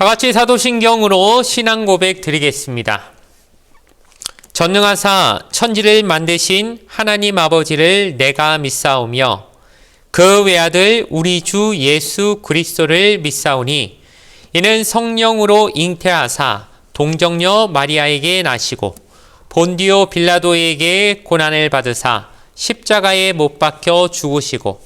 다 같이 사도신경으로 신앙 고백 드리겠습니다. 전능하사 천지를 만드신 하나님 아버지를 내가 믿사오며 그 외아들 우리 주 예수 그리스도를 믿사오니 이는 성령으로 잉태하사 동정녀 마리아에게 나시고 본디오 빌라도에게 고난을 받으사 십자가에 못 박혀 죽으시고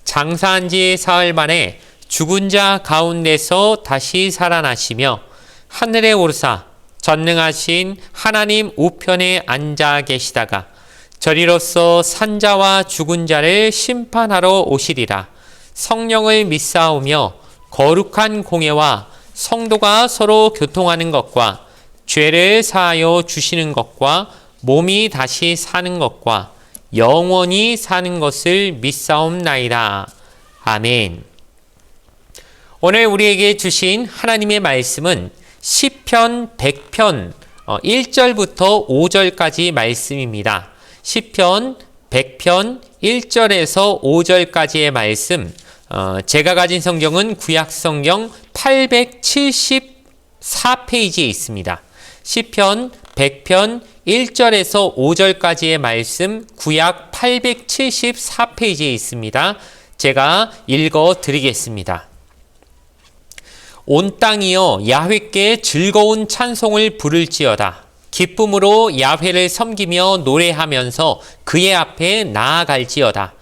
장사한 지 사흘 만에 죽은 자 가운데서 다시 살아나시며 하늘에 오르사 전능하신 하나님 우편에 앉아 계시다가 저리로서 산자와 죽은 자를 심판하러 오시리라. 성령을 믿사오며 거룩한 공예와 성도가 서로 교통하는 것과 죄를 사하여 주시는 것과 몸이 다시 사는 것과 영원히 사는 것을 믿사옵나이다. 아멘. 오늘 우리에게 주신 하나님의 말씀은 시편 100편 1절부터 5절까지 말씀입니다. 시편 100편 1절에서 5절까지의 말씀, 제가 가진 성경은 구약성경 874페이지에 있습니다. 시편 100편 1절에서 5절까지의 말씀, 구약 874페이지에 있습니다. 제가 읽어 드리겠습니다. 온 땅이여 야훼께 즐거운 찬송을 부를지어다. 기쁨으로 야훼를 섬기며 노래하면서 그의 앞에 나아갈지어다.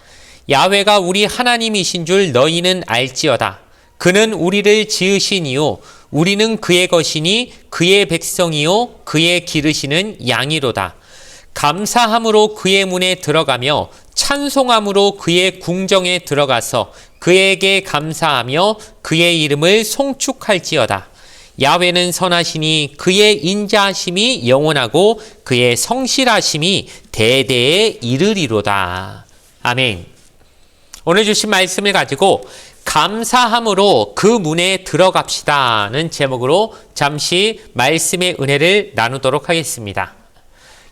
야훼가 우리 하나님이신 줄 너희는 알지어다. 그는 우리를 지으시니요 우리는 그의 것이니 그의 백성이요 그의 기르시는 양이로다. 감사함으로 그의 문에 들어가며 찬송함으로 그의 궁정에 들어가서 그에게 감사하며 그의 이름을 송축할지어다. 야훼는 선하시니 그의 인자하심이 영원하고 그의 성실하심이 대대에 이르리로다. 아멘. 오늘 주신 말씀을 가지고 감사함으로 그 문에 들어갑시다는 제목으로 잠시 말씀의 은혜를 나누도록 하겠습니다.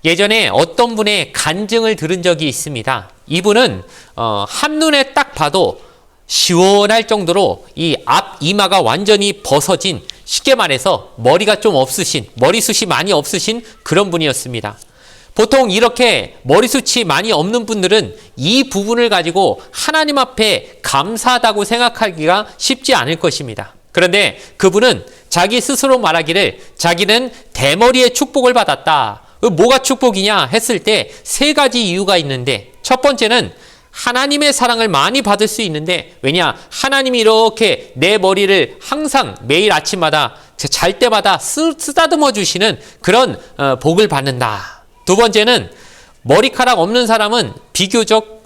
예전에 어떤 분의 간증을 들은 적이 있습니다. 이분은 한눈에 딱 봐도 시원할 정도로 이 앞 이마가 완전히 벗어진, 쉽게 말해서 머리가 좀 없으신, 머리숱이 많이 없으신 그런 분이었습니다. 보통 이렇게 머리숱이 많이 없는 분들은 이 부분을 가지고 하나님 앞에 감사하다고 생각하기가 쉽지 않을 것입니다. 그런데 그분은 자기 스스로 말하기를 자기는 대머리의 축복을 받았다. 뭐가 축복이냐 했을 때 세 가지 이유가 있는데, 첫 번째는 하나님의 사랑을 많이 받을 수 있는데, 왜냐? 하나님이 이렇게 내 머리를 항상 매일 아침마다 잘 때마다 쓰다듬어 주시는 그런 복을 받는다. 두 번째는 머리카락 없는 사람은 비교적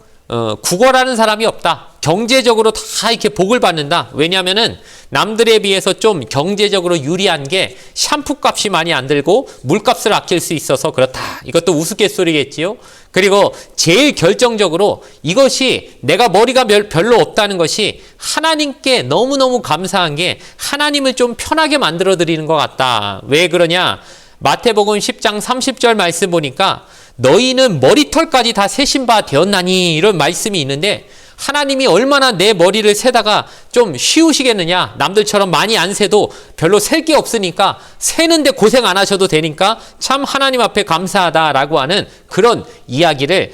구걸하는 사람이 없다. 경제적으로 다 이렇게 복을 받는다. 왜냐하면은 남들에 비해서 좀 경제적으로 유리한 게 샴푸 값이 많이 안 들고 물값을 아낄 수 있어서 그렇다. 이것도 우스갯소리겠지요. 그리고 제일 결정적으로 이것이 내가 머리가 별로 없다는 것이 하나님께 너무너무 감사한 게 하나님을 좀 편하게 만들어 드리는 것 같다. 왜 그러냐? 마태복음 10장 30절 말씀 보니까 너희는 머리털까지 다 세신 바 되었나니, 이런 말씀이 있는데 하나님이 얼마나 내 머리를 세다가 좀 쉬우시겠느냐. 남들처럼 많이 안 세도 별로 셀 게 없으니까 세는데 고생 안 하셔도 되니까 참 하나님 앞에 감사하다라고 하는 그런 이야기를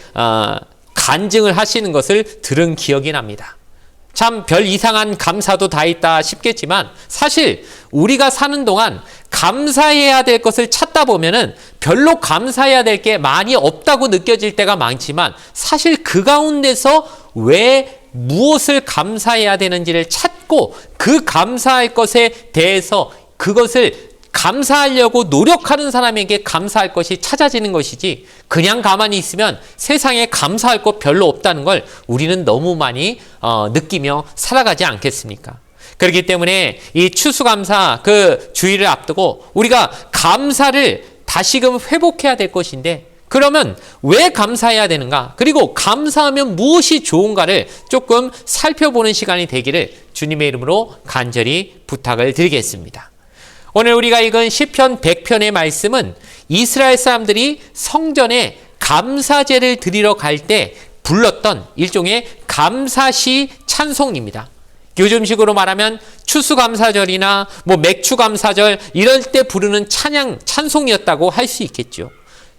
간증을 하시는 것을 들은 기억이 납니다. 참 별 이상한 감사도 다 있다 싶겠지만 사실 우리가 사는 동안 감사해야 될 것을 찾다 보면은 별로 감사해야 될 게 많이 없다고 느껴질 때가 많지만, 사실 그 가운데서 왜 무엇을 감사해야 되는지를 찾고 그 감사할 것에 대해서 그것을 감사하려고 노력하는 사람에게 감사할 것이 찾아지는 것이지, 그냥 가만히 있으면 세상에 감사할 것 별로 없다는 걸 우리는 너무 많이 느끼며 살아가지 않겠습니까? 그렇기 때문에 이 추수감사 그 주일을 앞두고 우리가 감사를 다시금 회복해야 될 것인데, 그러면 왜 감사해야 되는가? 그리고 감사하면 무엇이 좋은가를 조금 살펴보는 시간이 되기를 주님의 이름으로 간절히 부탁을 드리겠습니다. 오늘 우리가 읽은 시편 100편의 말씀은 이스라엘 사람들이 성전에 감사제를 드리러 갈 때 불렀던 일종의 감사시 찬송입니다. 요즘식으로 말하면 추수감사절이나 맥추감사절 이럴 때 부르는 찬송이었다고 할 수 있겠죠.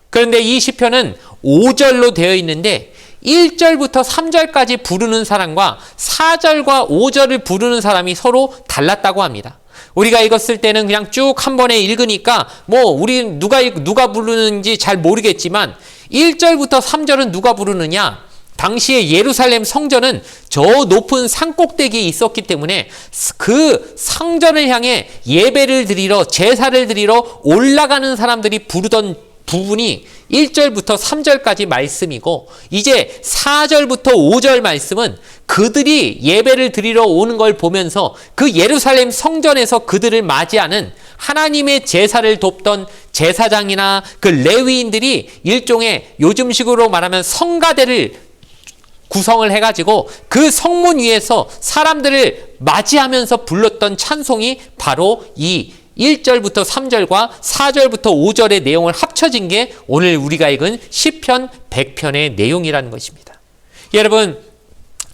그런데 이 시편은 5절로 되어 있는데 1절부터 3절까지 부르는 사람과 4절과 5절을 부르는 사람이 서로 달랐다고 합니다. 우리가 이거 쓸 때는 그냥 쭉 한 번에 읽으니까 우리 누가 부르는지 잘 모르겠지만 1절부터 3절은 누가 부르느냐? 당시에 예루살렘 성전은 저 높은 산꼭대기에 있었기 때문에 그 성전을 향해 예배를 드리러 제사를 드리러 올라가는 사람들이 부르던 부분이 1절부터 3절까지 말씀이고 이제 4절부터 5절 말씀은 그들이 예배를 드리러 오는 걸 보면서 그 예루살렘 성전에서 그들을 맞이하는 하나님의 제사를 돕던 제사장이나 그 레위인들이 일종의 요즘식으로 말하면 성가대를 구성을 해가지고 그 성문 위에서 사람들을 맞이하면서 불렀던 찬송이 바로 이 1절부터 3절과 4절부터 5절의 내용을 합쳐진 게 오늘 우리가 읽은 시편 100편의 내용이라는 것입니다. 여러분,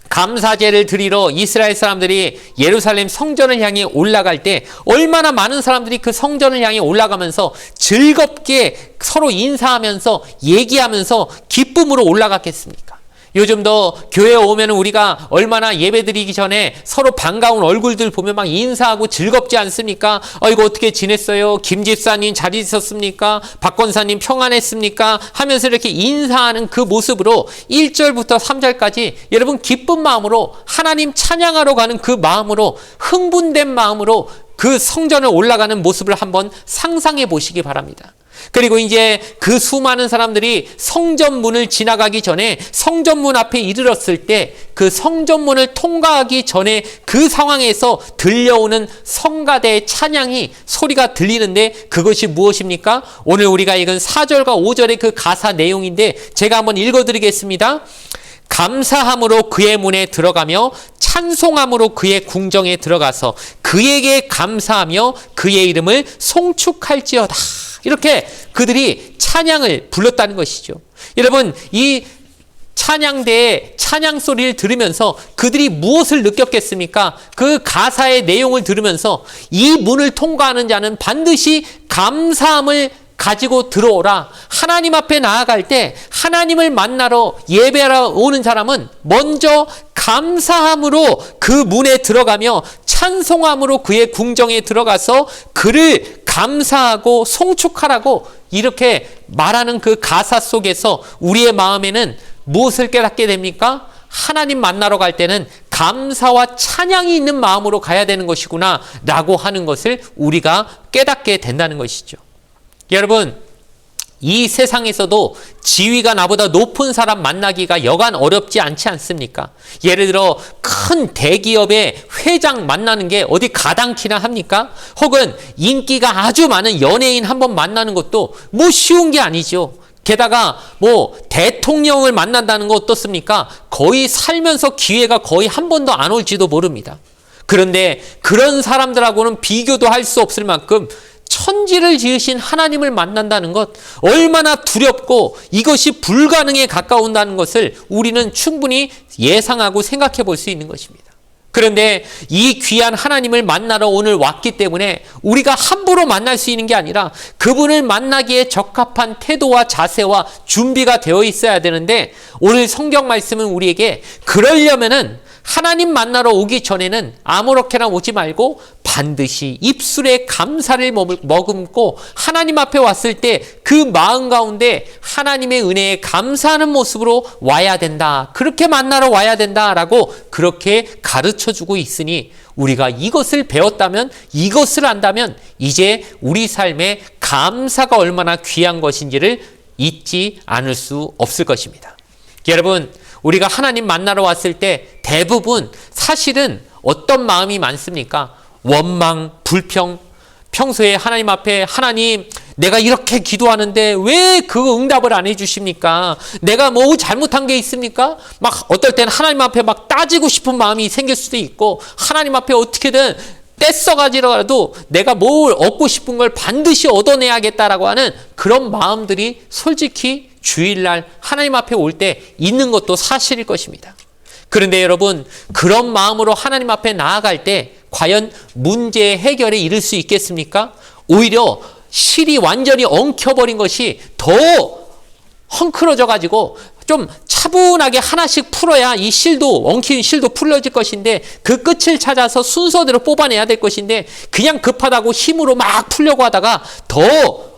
감사제를 드리러 이스라엘 사람들이 예루살렘 성전을 향해 올라갈 때 얼마나 많은 사람들이 그 성전을 향해 올라가면서 즐겁게 서로 인사하면서 얘기하면서 기쁨으로 올라갔겠습니까? 요즘도 교회에 오면 우리가 얼마나 예배드리기 전에 서로 반가운 얼굴들 보면 막 인사하고 즐겁지 않습니까? 이거 어떻게 지냈어요? 김 집사님 잘 있었습니까? 박 권사님 평안했습니까? 하면서 이렇게 인사하는 그 모습으로 1절부터 3절까지 여러분 기쁜 마음으로 하나님 찬양하러 가는 그 마음으로 흥분된 마음으로 그 성전을 올라가는 모습을 한번 상상해 보시기 바랍니다. 그리고 이제 그 수많은 사람들이 성전문을 지나가기 전에 성전문 앞에 이르렀을 때 그 성전문을 통과하기 전에 그 상황에서 들려오는 성가대의 찬양이 소리가 들리는데 그것이 무엇입니까? 오늘 우리가 읽은 4절과 5절의 그 가사 내용인데 제가 한번 읽어드리겠습니다. 감사함으로 그의 문에 들어가며 찬송함으로 그의 궁정에 들어가서 그에게 감사하며 그의 이름을 송축할지어다. 이렇게 그들이 찬양을 불렀다는 것이죠. 여러분, 이 찬양대의 찬양 소리를 들으면서 그들이 무엇을 느꼈겠습니까? 그 가사의 내용을 들으면서 이 문을 통과하는 자는 반드시 감사함을 가지고 들어오라. 하나님 앞에 나아갈 때 하나님을 만나러 예배하러 오는 사람은 먼저 감사함으로 그 문에 들어가며 찬송함으로 그의 궁정에 들어가서 그를 감사하고 송축하라고 이렇게 말하는 그 가사 속에서 우리의 마음에는 무엇을 깨닫게 됩니까? 하나님 만나러 갈 때는 감사와 찬양이 있는 마음으로 가야 되는 것이구나 라고 하는 것을 우리가 깨닫게 된다는 것이죠. 여러분, 이 세상에서도 지위가 나보다 높은 사람 만나기가 여간 어렵지 않지 않습니까? 예를 들어 큰 대기업의 회장 만나는 게 어디 가당키나 합니까? 혹은 인기가 아주 많은 연예인 한번 만나는 것도 쉬운 게 아니죠. 게다가 대통령을 만난다는 거 어떻습니까? 거의 살면서 기회가 거의 한 번도 안 올지도 모릅니다. 그런데 그런 사람들하고는 비교도 할 수 없을 만큼 천지를 지으신 하나님을 만난다는 것 얼마나 두렵고 이것이 불가능에 가까운다는 것을 우리는 충분히 예상하고 생각해 볼 수 있는 것입니다. 그런데 이 귀한 하나님을 만나러 오늘 왔기 때문에 우리가 함부로 만날 수 있는 게 아니라 그분을 만나기에 적합한 태도와 자세와 준비가 되어 있어야 되는데 오늘 성경 말씀은 우리에게 그러려면은 하나님 만나러 오기 전에는 아무렇게나 오지 말고 반드시 입술에 감사를 머금고 하나님 앞에 왔을 때 그 마음 가운데 하나님의 은혜에 감사하는 모습으로 와야 된다. 그렇게 만나러 와야 된다라고 그렇게 가르쳐주고 있으니 우리가 이것을 배웠다면 이것을 안다면 이제 우리 삶에 감사가 얼마나 귀한 것인지를 잊지 않을 수 없을 것입니다. 여러분, 우리가 하나님 만나러 왔을 때 대부분 사실은 어떤 마음이 많습니까? 원망, 불평, 평소에 하나님 앞에 하나님 내가 이렇게 기도하는데 왜 그 응답을 안 해주십니까? 내가 잘못한 게 있습니까? 막 어떨 때는 하나님 앞에 막 따지고 싶은 마음이 생길 수도 있고 하나님 앞에 어떻게든 떼써가지고라도 내가 뭘 얻고 싶은 걸 반드시 얻어내야겠다라고 하는 그런 마음들이 솔직히 주일날 하나님 앞에 올 때 있는 것도 사실일 것입니다. 그런데 여러분, 그런 마음으로 하나님 앞에 나아갈 때 과연 문제 해결에 이를 수 있겠습니까? 오히려 실이 완전히 엉켜버린 것이 더 헝클어져 가지고 좀 차분하게 하나씩 풀어야 이 실도, 엉킨 실도 풀려질 것인데, 그 끝을 찾아서 순서대로 뽑아내야 될 것인데, 그냥 급하다고 힘으로 막 풀려고 하다가 더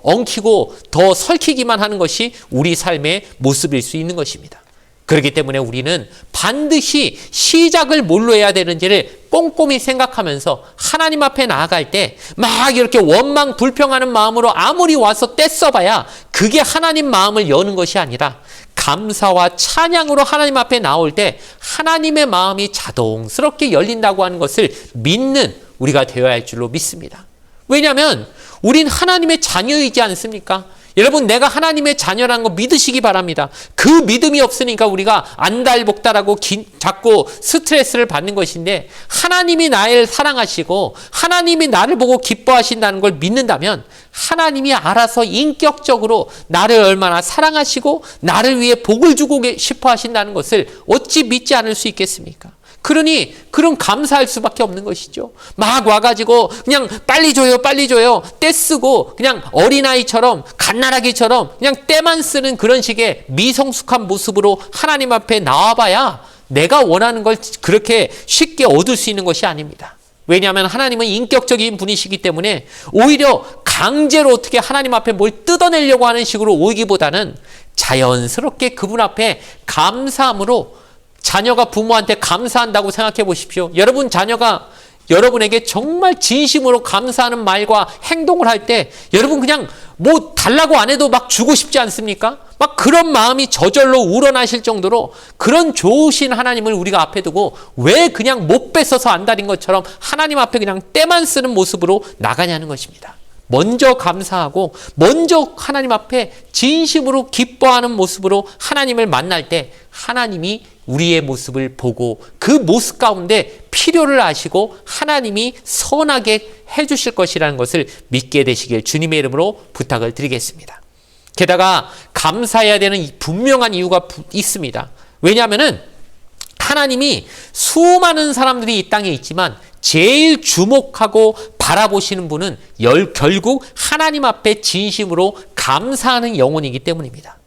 엉키고 더 설키기만 하는 것이 우리 삶의 모습일 수 있는 것입니다. 그렇기 때문에 우리는 반드시 시작을 뭘로 해야 되는지를 꼼꼼히 생각하면서 하나님 앞에 나아갈 때 막 이렇게 원망 불평하는 마음으로 아무리 와서 떼써봐야 그게 하나님 마음을 여는 것이 아니라, 감사와 찬양으로 하나님 앞에 나올 때 하나님의 마음이 자동스럽게 열린다고 하는 것을 믿는 우리가 되어야 할 줄로 믿습니다. 왜냐하면 우린 하나님의 자녀이지 않습니까? 여러분, 내가 하나님의 자녀라는 거 믿으시기 바랍니다. 그 믿음이 없으니까 우리가 안달복달하고 자꾸 스트레스를 받는 것인데, 하나님이 나를 사랑하시고 하나님이 나를 보고 기뻐하신다는 걸 믿는다면 하나님이 알아서 인격적으로 나를 얼마나 사랑하시고 나를 위해 복을 주고 싶어 하신다는 것을 어찌 믿지 않을 수 있겠습니까? 그러니 그런 감사할 수밖에 없는 것이죠. 막 와가지고 그냥 빨리 줘요 빨리 줘요 떼쓰고 그냥 어린아이처럼 갓나라기처럼 그냥 떼만 쓰는 그런 식의 미성숙한 모습으로 하나님 앞에 나와봐야 내가 원하는 걸 그렇게 쉽게 얻을 수 있는 것이 아닙니다. 왜냐하면 하나님은 인격적인 분이시기 때문에 오히려 강제로 어떻게 하나님 앞에 뭘 뜯어내려고 하는 식으로 오기보다는 자연스럽게 그분 앞에 감사함으로, 자녀가 부모한테 감사한다고 생각해 보십시오. 여러분 자녀가 여러분에게 정말 진심으로 감사하는 말과 행동을 할 때 여러분 그냥 뭐 달라고 안 해도 막 주고 싶지 않습니까? 막 그런 마음이 저절로 우러나실 정도로 그런 좋으신 하나님을 우리가 앞에 두고 왜 그냥 못 뺏어서 안달인 것처럼 하나님 앞에 그냥 때만 쓰는 모습으로 나가냐는 것입니다. 먼저 감사하고 먼저 하나님 앞에 진심으로 기뻐하는 모습으로 하나님을 만날 때 하나님이 우리의 모습을 보고 그 모습 가운데 필요를 아시고 하나님이 선하게 해주실 것이라는 것을 믿게 되시길 주님의 이름으로 부탁을 드리겠습니다. 게다가 감사해야 되는 분명한 이유가 있습니다. 왜냐하면은 하나님이 수많은 사람들이 이 땅에 있지만 제일 주목하고 바라보시는 분은 결국 하나님 앞에 진심으로 감사하는 영혼이기 때문입니다.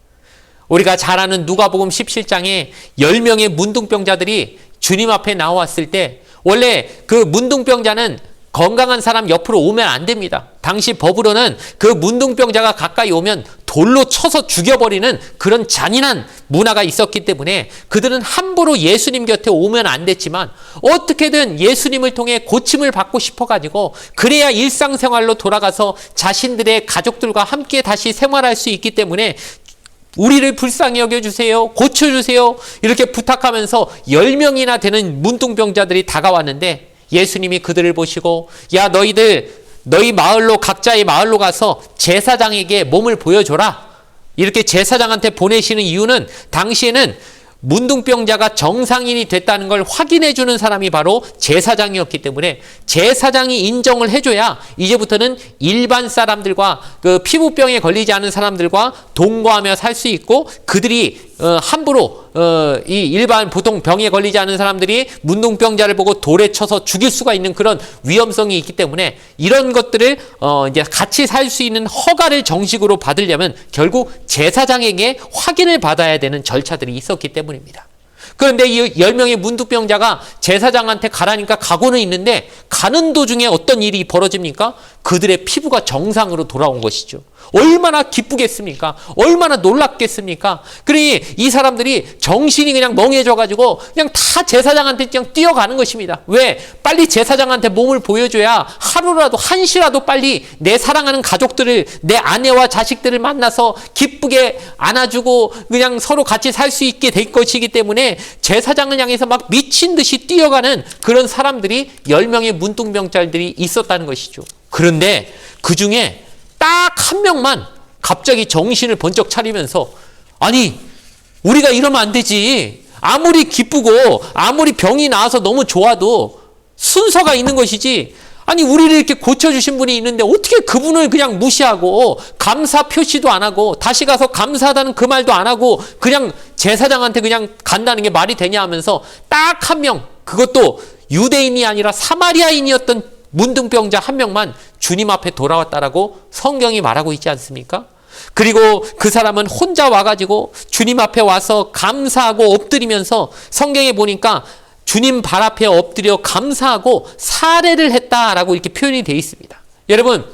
우리가 잘 아는 누가복음 17장에 10명의 문둥병자들이 주님 앞에 나왔을 때 원래 그 문둥병자는 건강한 사람 옆으로 오면 안 됩니다. 당시 법으로는 그 문둥병자가 가까이 오면 돌로 쳐서 죽여버리는 그런 잔인한 문화가 있었기 때문에 그들은 함부로 예수님 곁에 오면 안 됐지만 어떻게든 예수님을 통해 고침을 받고 싶어가지고 그래야 일상생활로 돌아가서 자신들의 가족들과 함께 다시 생활할 수 있기 때문에 우리를 불쌍히 여겨주세요. 고쳐주세요. 이렇게 부탁하면서 10명이나 되는 문둥병자들이 다가왔는데 예수님이 그들을 보시고 야 너희 마을로 각자의 마을로 가서 제사장에게 몸을 보여줘라. 이렇게 제사장한테 보내시는 이유는 당시에는 문둥병자가 정상인이 됐다는 걸 확인해 주는 사람이 바로 제사장이었기 때문에 제사장이 인정을 해줘야 이제부터는 일반 사람들과 그 피부병에 걸리지 않은 사람들과 동거하며 살 수 있고 그들이 함부로 이 일반 보통 병에 걸리지 않은 사람들이 문둥병자를 보고 돌에 쳐서 죽일 수가 있는 그런 위험성이 있기 때문에 이런 것들을 이제 같이 살 수 있는 허가를 정식으로 받으려면 결국 제사장에게 확인을 받아야 되는 절차들이 있었기 때문입니다. 그런데 이 10명의 문둥병자가 제사장한테 가라니까 가고는 있는데 가는 도중에 어떤 일이 벌어집니까? 그들의 피부가 정상으로 돌아온 것이죠. 얼마나 기쁘겠습니까? 얼마나 놀랍겠습니까? 그러니 이 사람들이 정신이 그냥 멍해져가지고 그냥 다 제사장한테 그냥 뛰어가는 것입니다. 왜? 빨리 제사장한테 몸을 보여줘야 하루라도 한시라도 빨리 내 사랑하는 가족들을 내 아내와 자식들을 만나서 기쁘게 안아주고 그냥 서로 같이 살 수 있게 될 것이기 때문에 제사장을 향해서 막 미친 듯이 뛰어가는 그런 사람들이 10명의 문둥병자들이 있었다는 것이죠. 그런데 그 중에 딱 한 명만 갑자기 정신을 번쩍 차리면서 아니 우리가 이러면 안 되지. 아무리 기쁘고 아무리 병이 나아서 너무 좋아도 순서가 있는 것이지. 아니 우리를 이렇게 고쳐주신 분이 있는데 어떻게 그분을 그냥 무시하고 감사 표시도 안 하고 다시 가서 감사하다는 그 말도 안 하고 그냥 제사장한테 그냥 간다는 게 말이 되냐 하면서 딱 한 명, 그것도 유대인이 아니라 사마리아인이었던 문둥병자 한 명만 주님 앞에 돌아왔다라고 성경이 말하고 있지 않습니까? 그리고 그 사람은 혼자 와가지고 주님 앞에 와서 감사하고 엎드리면서 성경에 보니까 주님 발 앞에 엎드려 감사하고 사례를 했다라고 이렇게 표현이 되어 있습니다. 여러분,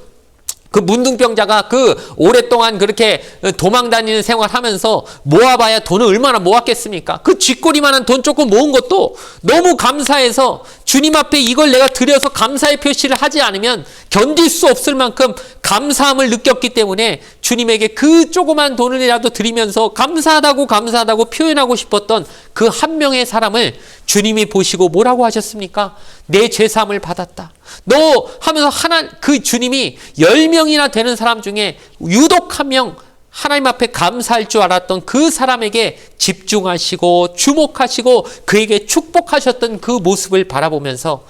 그 문둥병자가 그 오랫동안 그렇게 도망 다니는 생활하면서 모아봐야 돈을 얼마나 모았겠습니까? 그 쥐꼬리만한 돈 조금 모은 것도 너무 감사해서 주님 앞에 이걸 내가 드려서 감사의 표시를 하지 않으면 견딜 수 없을 만큼 감사함을 느꼈기 때문에 주님에게 그 조그만 돈을이라도 드리면서 감사하다고 표현하고 싶었던 그 한 명의 사람을 주님이 보시고 뭐라고 하셨습니까? 내 죄사함을 받았다. 너 하면서 그 주님이 10명이나 되는 사람 중에 유독 한 명 하나님 앞에 감사할 줄 알았던 그 사람에게 집중하시고 주목하시고 그에게 축복하셨던 그 모습을 바라보면서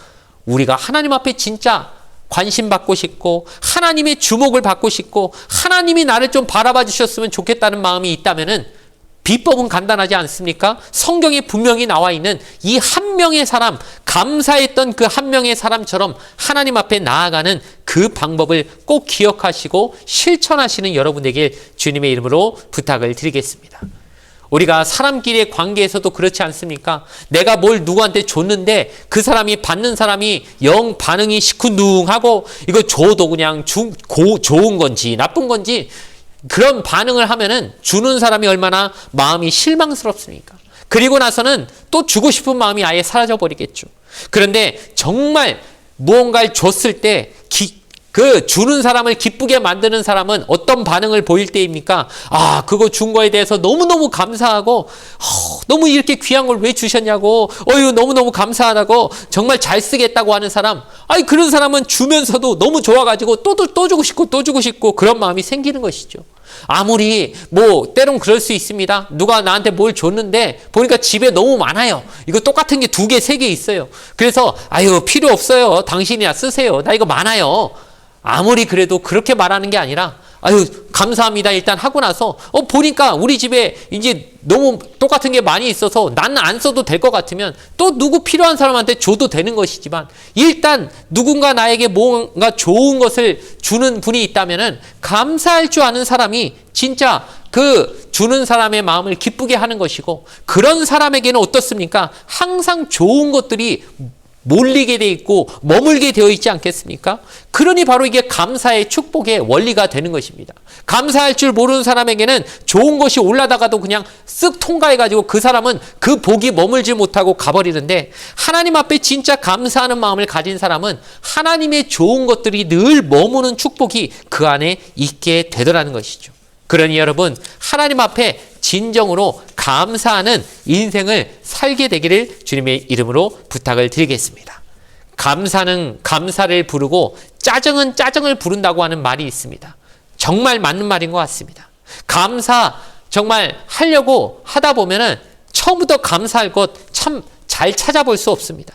우리가 하나님 앞에 진짜 관심 받고 싶고 하나님의 주목을 받고 싶고 하나님이 나를 좀 바라봐 주셨으면 좋겠다는 마음이 있다면은 비법은 간단하지 않습니까? 성경에 분명히 나와 있는 이 한 명의 사람, 감사했던 그 한 명의 사람처럼 하나님 앞에 나아가는 그 방법을 꼭 기억하시고 실천하시는 여러분에게 주님의 이름으로 부탁을 드리겠습니다. 우리가 사람끼리의 관계에서도 그렇지 않습니까? 내가 뭘 누구한테 줬는데 그 사람이 받는 사람이 영 반응이 시큰둥하고 이거 줘도 그냥 좋은 건지 나쁜 건지 그런 반응을 하면은 주는 사람이 얼마나 마음이 실망스럽습니까? 그리고 나서는 또 주고 싶은 마음이 아예 사라져버리겠죠. 그런데 정말 무언가를 줬을 때 그 주는 사람을 기쁘게 만드는 사람은 어떤 반응을 보일 때입니까? 아, 그거 준 거에 대해서 너무너무 감사하고 너무 이렇게 귀한 걸 왜 주셨냐고 너무너무 감사하다고 정말 잘 쓰겠다고 하는 사람, 아니 그런 사람은 주면서도 너무 좋아가지고 또 주고 싶고 그런 마음이 생기는 것이죠. 아무리 때론 그럴 수 있습니다. 누가 나한테 뭘 줬는데 보니까 집에 너무 많아요. 이거 똑같은 게 2개, 3개 있어요. 그래서 필요 없어요. 당신이나 쓰세요. 나 이거 많아요. 아무리 그래도 그렇게 말하는 게 아니라 감사합니다 일단 하고 나서 보니까 우리 집에 이제 너무 똑같은 게 많이 있어서 나는 안 써도 될 것 같으면 또 누구 필요한 사람한테 줘도 되는 것이지만 일단 누군가 나에게 뭔가 좋은 것을 주는 분이 있다면은 감사할 줄 아는 사람이 진짜 그 주는 사람의 마음을 기쁘게 하는 것이고 그런 사람에게는 어떻습니까? 항상 좋은 것들이 몰리게 돼 있고 머물게 되어 있지 않겠습니까? 그러니 바로 이게 감사의 축복의 원리가 되는 것입니다. 감사할 줄 모르는 사람에게는 좋은 것이 올라다가도 그냥 쓱 통과해가지고 그 사람은 그 복이 머물지 못하고 가버리는데 하나님 앞에 진짜 감사하는 마음을 가진 사람은 하나님의 좋은 것들이 늘 머무는 축복이 그 안에 있게 되더라는 것이죠. 그러니 여러분 하나님 앞에 진정으로 감사하는 인생을 살게 되기를 주님의 이름으로 부탁을 드리겠습니다. 감사는 감사를 부르고 짜증은 짜증을 부른다고 하는 말이 있습니다. 정말 맞는 말인 것 같습니다. 감사 정말 하려고 하다 보면은 처음부터 감사할 것 참 잘 찾아볼 수 없습니다.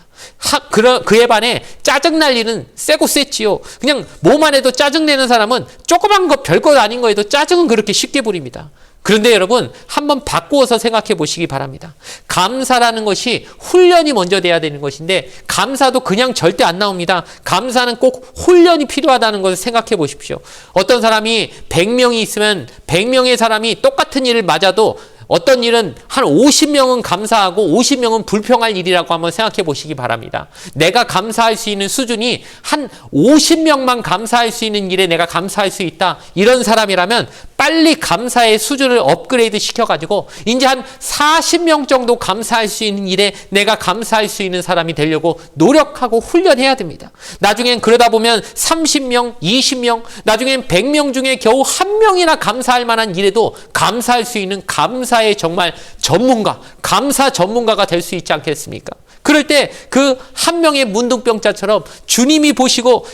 그에 반해 짜증날 일은 세고 셌지요. 그냥 뭐만 해도 짜증내는 사람은 조그만 것 별것 아닌 거에도 짜증은 그렇게 쉽게 부립니다. 그런데 여러분 한번 바꾸어서 생각해 보시기 바랍니다. 감사라는 것이 훈련이 먼저 돼야 되는 것인데 감사도 그냥 절대 안 나옵니다. 감사는 꼭 훈련이 필요하다는 것을 생각해 보십시오. 어떤 사람이 100명이 있으면 100명의 사람이 똑같은 일을 맞아도 어떤 일은 한 50명은 감사하고 50명은 불평할 일이라고 한번 생각해 보시기 바랍니다. 내가 감사할 수 있는 수준이 한 50명만 감사할 수 있는 일에 내가 감사할 수 있다. 이런 사람이라면 빨리 감사의 수준을 업그레이드 시켜가지고 이제 한 40명 정도 감사할 수 있는 일에 내가 감사할 수 있는 사람이 되려고 노력하고 훈련해야 됩니다. 나중엔 그러다 보면 30명, 20명, 나중엔 100명 중에 겨우 한 명이나 감사할 만한 일에도 감사할 수 있는 감사의 정말 전문가, 감사 전문가가 될 수 있지 않겠습니까? 그럴 때 그 한 명의 문둥병자처럼 주님이 보시고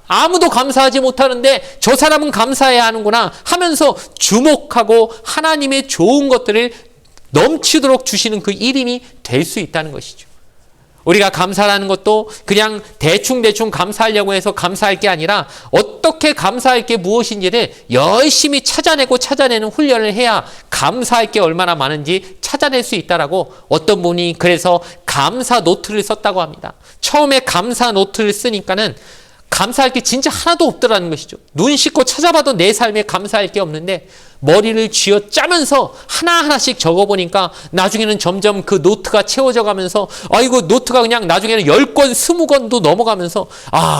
아무도 감사하지 못하는데 저 사람은 감사해야 하는구나 하면서 주목하고 하나님의 좋은 것들을 넘치도록 주시는 그 일인이 될 수 있다는 것이죠. 우리가 감사라는 것도 그냥 대충 감사하려고 해서 감사할 게 아니라 어떻게 감사할 게 무엇인지를 열심히 찾아내는 훈련을 해야 감사할 게 얼마나 많은지 찾아낼 수 있다라고 어떤 분이 그래서 감사 노트를 썼다고 합니다. 처음에 감사 노트를 쓰니까는 감사할 게 진짜 하나도 없더라는 것이죠. 눈 씻고 찾아봐도 내 삶에 감사할 게 없는데 머리를 쥐어 짜면서 하나하나씩 적어보니까 나중에는 점점 그 노트가 채워져 가면서 아이고 노트가 그냥 나중에는 10권, 20권도 넘어가면서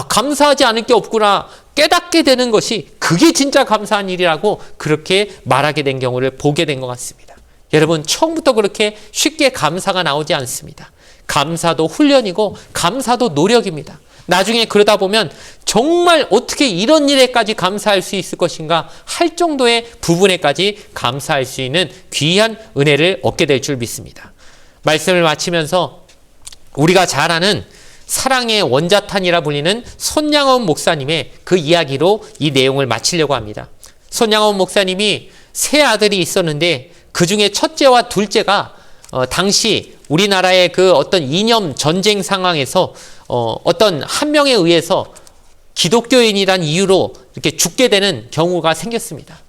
감사하지 않을 게 없구나 깨닫게 되는 것이 그게 진짜 감사한 일이라고 그렇게 말하게 된 경우를 보게 된 것 같습니다. 여러분 처음부터 그렇게 쉽게 감사가 나오지 않습니다. 감사도 훈련이고 감사도 노력입니다. 나중에 그러다 보면 정말 어떻게 이런 일에까지 감사할 수 있을 것인가 할 정도의 부분에까지 감사할 수 있는 귀한 은혜를 얻게 될 줄 믿습니다. 말씀을 마치면서 우리가 잘 아는 사랑의 원자탄이라 불리는 손양원 목사님의 그 이야기로 이 내용을 마치려고 합니다. 손양원 목사님이 세 아들이 있었는데 그 중에 첫째와 둘째가 당시 우리나라의 그 어떤 이념 전쟁 상황에서 어떤 한 명에 의해서 기독교인이란 이유로 이렇게 죽게 되는 경우가 생겼습니다.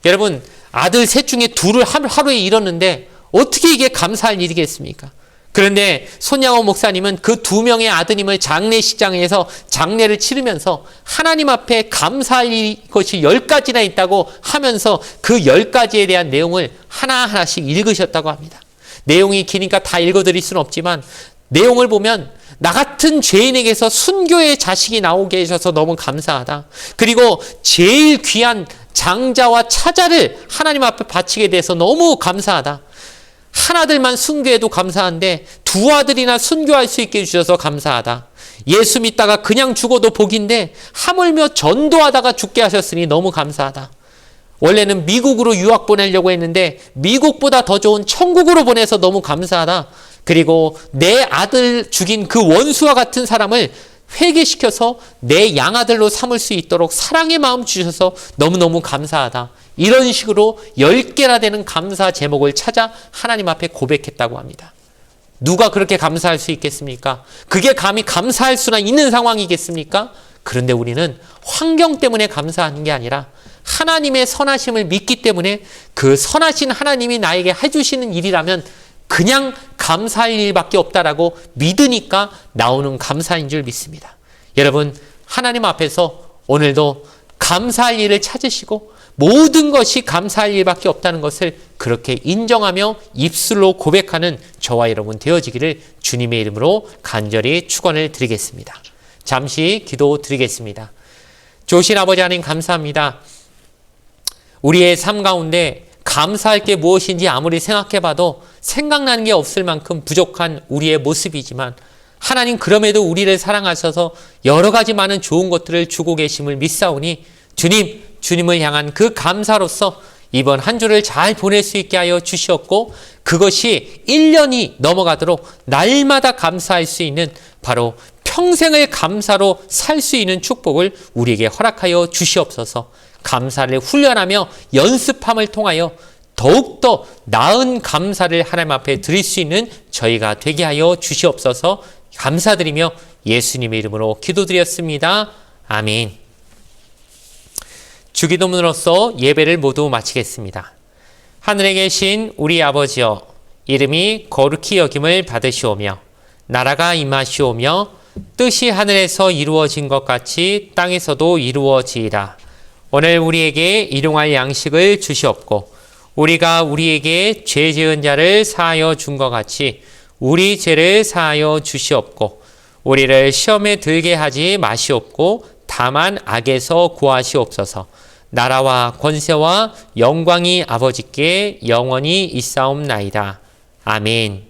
여러분 아들 셋 중에 둘을 하루에 잃었는데 어떻게 이게 감사할 일이겠습니까? 그런데 손양원 목사님은 그 두 명의 아드님을 장례식장에서 장례를 치르면서 하나님 앞에 감사할 것이 10가지나 있다고 하면서 그 10가지에 대한 내용을 하나하나씩 읽으셨다고 합니다. 내용이 기니까 다 읽어드릴 수는 없지만 내용을 보면 나 같은 죄인에게서 순교의 자식이 나오게 해줘서 너무 감사하다. 그리고 제일 귀한 장자와 차자를 하나님 앞에 바치게 돼서 너무 감사하다. 한 아들만 순교해도 감사한데 두 아들이나 순교할 수 있게 해주셔서 감사하다. 예수 믿다가 그냥 죽어도 복인데 하물며 전도하다가 죽게 하셨으니 너무 감사하다. 원래는 미국으로 유학 보내려고 했는데 미국보다 더 좋은 천국으로 보내서 너무 감사하다. 그리고 내 아들 죽인 그 원수와 같은 사람을 회개시켜서 내 양아들로 삼을 수 있도록 사랑의 마음 주셔서 너무너무 감사하다. 이런 식으로 10개나 되는 감사 제목을 찾아 하나님 앞에 고백했다고 합니다. 누가 그렇게 감사할 수 있겠습니까? 그게 감히 감사할 수나 있는 상황이겠습니까? 그런데 우리는 환경 때문에 감사하는 게 아니라 하나님의 선하심을 믿기 때문에 그 선하신 하나님이 나에게 해주시는 일이라면 그냥 감사할 일밖에 없다라고 믿으니까 나오는 감사인 줄 믿습니다. 여러분 하나님 앞에서 오늘도 감사할 일을 찾으시고 모든 것이 감사할 일밖에 없다는 것을 그렇게 인정하며 입술로 고백하는 저와 여러분 되어지기를 주님의 이름으로 간절히 축원을 드리겠습니다. 잠시 기도 드리겠습니다. 좋으신 아버지 하나님 감사합니다. 우리의 삶 가운데 감사할 게 무엇인지 아무리 생각해봐도 생각나는 게 없을 만큼 부족한 우리의 모습이지만 하나님 그럼에도 우리를 사랑하셔서 여러 가지 많은 좋은 것들을 주고 계심을 믿사오니 주님을 향한 그 감사로서 이번 한 주를 잘 보낼 수 있게 하여 주시었고 그것이 1년이 넘어가도록 날마다 감사할 수 있는 바로 평생을 감사로 살 수 있는 축복을 우리에게 허락하여 주시옵소서. 감사를 훈련하며 연습함을 통하여 더욱더 나은 감사를 하나님 앞에 드릴 수 있는 저희가 되게 하여 주시옵소서. 감사드리며 예수님의 이름으로 기도드렸습니다. 아멘. 주기도문으로서 예배를 모두 마치겠습니다. 하늘에 계신 우리 아버지여, 이름이 거룩히 여김을 받으시오며 나라가 임하시오며 뜻이 하늘에서 이루어진 것 같이 땅에서도 이루어지이다. 오늘 우리에게 일용할 양식을 주시옵고 우리가 우리에게 죄 지은 자를 사하여 준 것 같이 우리 죄를 사하여 주시옵고 우리를 시험에 들게 하지 마시옵고 다만 악에서 구하시옵소서. 나라와 권세와 영광이 아버지께 영원히 있사옵나이다. 아멘.